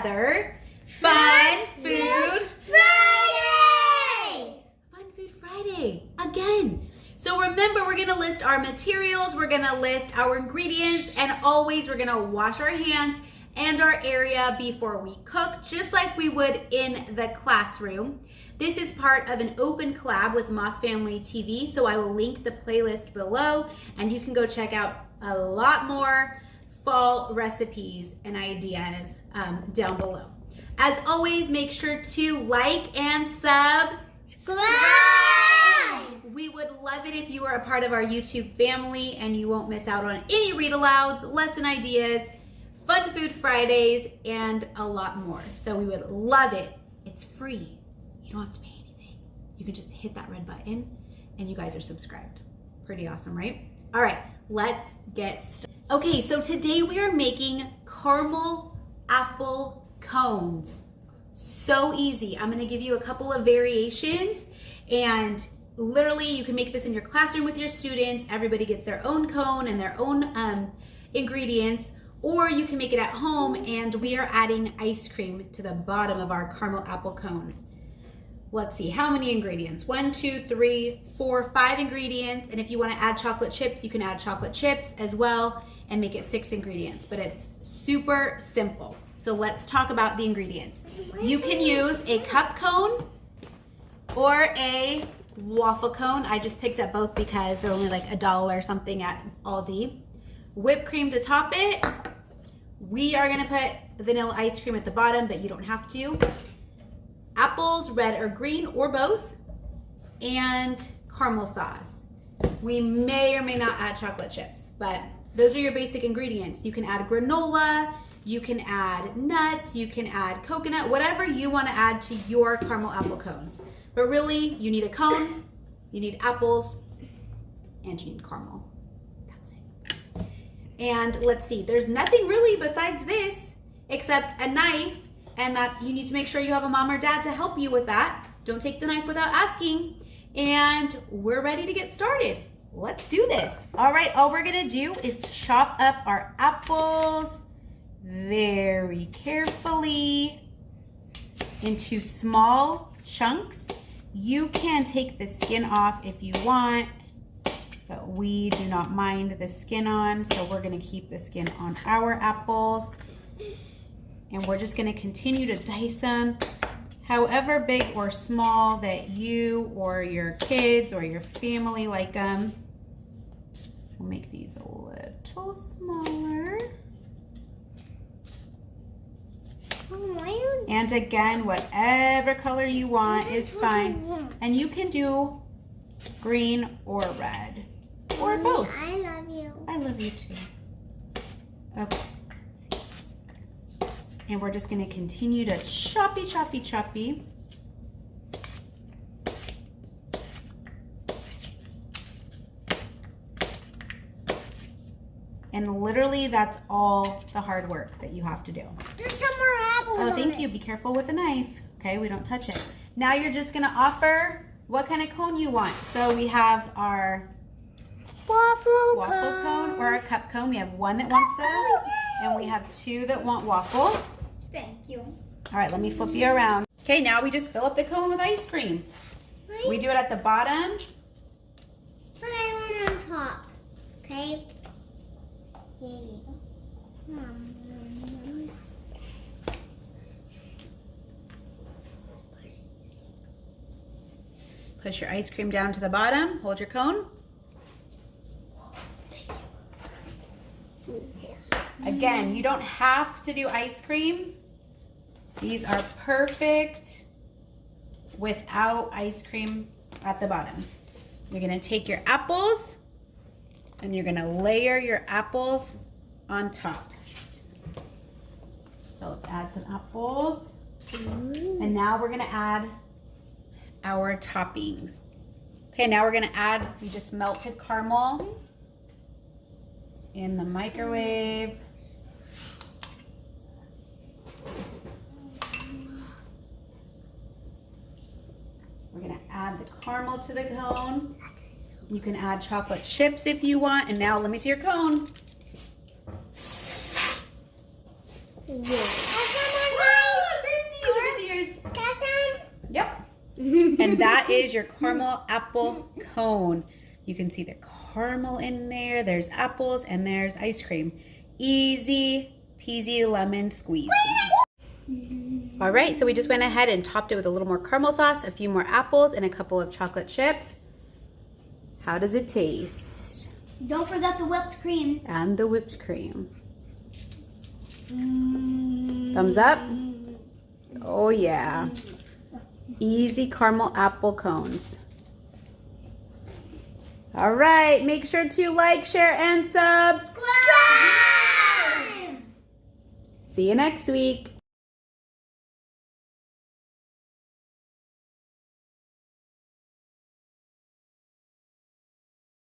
another Fun Food Friday! Fun Food Friday, again. So remember, we're gonna list our materials, we're gonna list our ingredients, and always we're gonna wash our hands and our area before we cook, just like we would in the classroom. This is part of an open collab with Moss Family TV, so I will link the playlist below, and you can go check out a lot more fall recipes and ideas down below. As always, make sure to like and subscribe. We would love it if you are a part of our YouTube family, and you won't miss out on any read-alouds, lesson ideas, Fun Food Fridays, and a lot more. So we would love it. It's free. You don't have to pay anything. You can just hit that red button and you guys are subscribed. Pretty awesome, right? All right, let's get started. Okay, so today we are making caramel apple cones. So easy. I'm gonna give you a couple of variations, and literally you can make this in your classroom with your students. Everybody gets their own cone and their own ingredients. Or you can make it at home, and we are adding ice cream to the bottom of our caramel apple cones. Let's see, how many ingredients? 1, 2, 3, 4, 5 ingredients. And if you want to add chocolate chips, you can add chocolate chips as well and make it 6 ingredients. But it's super simple. So let's talk about the ingredients. You can use a cup cone or a waffle cone. I just picked up both because they're only like $1 or something at Aldi. Whipped cream to top it. We are gonna put vanilla ice cream at the bottom, but you don't have to. Apples, red or green or both, and caramel sauce. We may or may not add chocolate chips, but those are your basic ingredients. You can add granola, you can add nuts, you can add coconut, whatever you wanna add to your caramel apple cones. But really, you need a cone, you need apples, and you need caramel. And let's see, there's nothing really besides this except a knife, and that you need to make sure you have a mom or dad to help you with that. Don't take the knife without asking. And we're ready to get started. Let's do this. All right, all we're gonna do is chop up our apples very carefully into small chunks. You can take the skin off if you want, but we do not mind the skin on, so we're gonna keep the skin on our apples. And we're just gonna continue to dice them however big or small that you or your kids or your family like them. We'll make these a little smaller. And again, whatever color you want is fine. And you can do green or red. Or both. I love you. I love you too. Okay. And we're just gonna continue to choppy, choppy, choppy. And literally that's all the hard work that you have to do. There's some more apples. Oh, thank you. Be careful with the knife. Okay, we don't touch it. Now you're just gonna offer what kind of cone you want. So we have our waffle cone or a cup cone. We have one that wants those, and we have 2 that want waffle. Thank you. All right, let me flip you around. Okay, now we just fill up the cone with ice cream. Right. We do it at the bottom. But I want on top. Okay. Here you go. Push your ice cream down to the bottom. Hold your cone. Again, you don't have to do ice cream. These are perfect without ice cream at the bottom. You're gonna take your apples and you're gonna layer your apples on top. So let's add some apples. And now we're gonna add our toppings. Okay, now we're gonna add, we just melted caramel in the microwave. We're gonna add the caramel to the cone. You can add chocolate chips if you want. And now let me see your cone. Yeah. And that is your caramel apple cone. You can see the caramel in there. There's apples and there's ice cream. Easy peasy lemon squeezy. All right, so we just went ahead and topped it with a little more caramel sauce, a few more apples, and a couple of chocolate chips. How does it taste? Don't forget the whipped cream. And the whipped cream. Thumbs up? Oh yeah. Easy caramel apple cones. All right, make sure to like, share, and subscribe. See you next week.